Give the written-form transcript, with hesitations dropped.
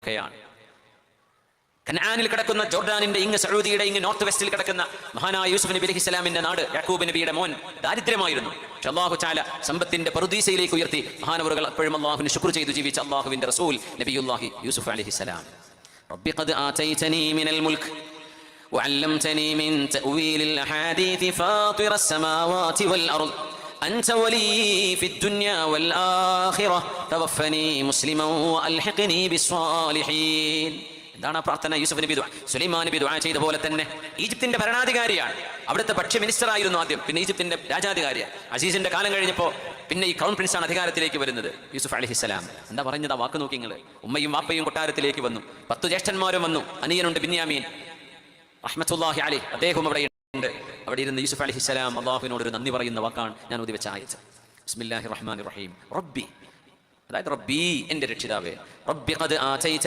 മക്കയാണ്. കനാനിൽ കിടക്കുന്ന ജോർഡാനിന്റെ ഇങ്ങ് സഊദിയുടെ ഇങ്ങ് നോർത്ത് വെസ്റ്റിൽ കിടക്കുന്ന മഹാനായ യൂസുഫ് നബി അലൈഹിസ്സലാമിന്റെ നാട് യാക്കൂബ് നബിയുടെ മോൻ ദാരിദ്ര്യമായിരുന്നു. പക്ഷെ അല്ലാഹു തആല സമ്പത്തിന്റെ പറുദീസയിലേക്ക് ഉയർത്തി. മഹാനവറുകൾ എപ്പോഴും അല്ലാഹുവിനെ ശുക്ർ ചെയ്തു ജീവിച്ച അല്ലാഹുവിന്റെ റസൂൽ നബിയുല്ലാഹി യൂസുഫ് അലൈഹിസ്സലാം. റബ്ബി ഖദ് ആതൈതനി മിനൽ മുൽക്ക് വഅല്ലംതനി മിൻ തഅവീലിൽ അഹാദീഥി ഫാത്തിറസ് സമാവാതി വൽ അർദ് أنت ولي في الدنيا والآخرة توفني مسلما وألحقني بالصالحين. എന്താണ് പ്രാർത്ഥന? യൂസുഫ് നബി ദുആ, സുലൈമാൻ നബി ദുആ ചെയ്ത പോലെ തന്നെ ഈജിപ്തിന്റെ ഭരണാധികാരിയാണ്. അവിടുത്തെ ഭക്ഷ്യ മിനിസ്റ്റർ ആയിരുന്നു ആദ്യം, പിന്നെ ഈജിപ്തിന്റെ രാജാധികാരിയാണ്. അസീസിന്റെ കാലം കഴിഞ്ഞപ്പോൾ പിന്നെ ഈ ക്രൗൺ പ്രിൻസാണ് അധികാരത്തിലേക്ക് വരുന്നത്. യൂസുഫ് അലൈഹിസ്സലാം എന്താ പറഞ്ഞത്? ആ വാക്ക് നോക്കി നിങ്ങൾ. ഉമ്മയും വാപ്പയും കൊട്ടാരത്തിലേക്ക് വന്നു, 10 ജ്യേഷ്ഠന്മാരും വന്നു. അനിയനുണ്ട് ബിന്യാമീൻ റഹ്മത്തുള്ളാഹി അലൈഹി, അദ്ദേഹം അവിടെ ഉണ്ട്. അവിടെ ഇരുന്ന് യൂസുഫ് അലൈഹിസ്സലാം അല്ലാഹുവിനോട് ഒരു നന്ദി പറയുന്ന വാക്കാണ് ഞാൻ ഓതി വെച്ച ആയത്ത്. ബിസ്മില്ലാഹിർ റഹ്മാനിർ റഹീം. റബ്ബി, അതായത് റബ്ബി, എന്റെ രക്ഷിതാവേ, റബ്ബി ഖദ് ആതൈതനി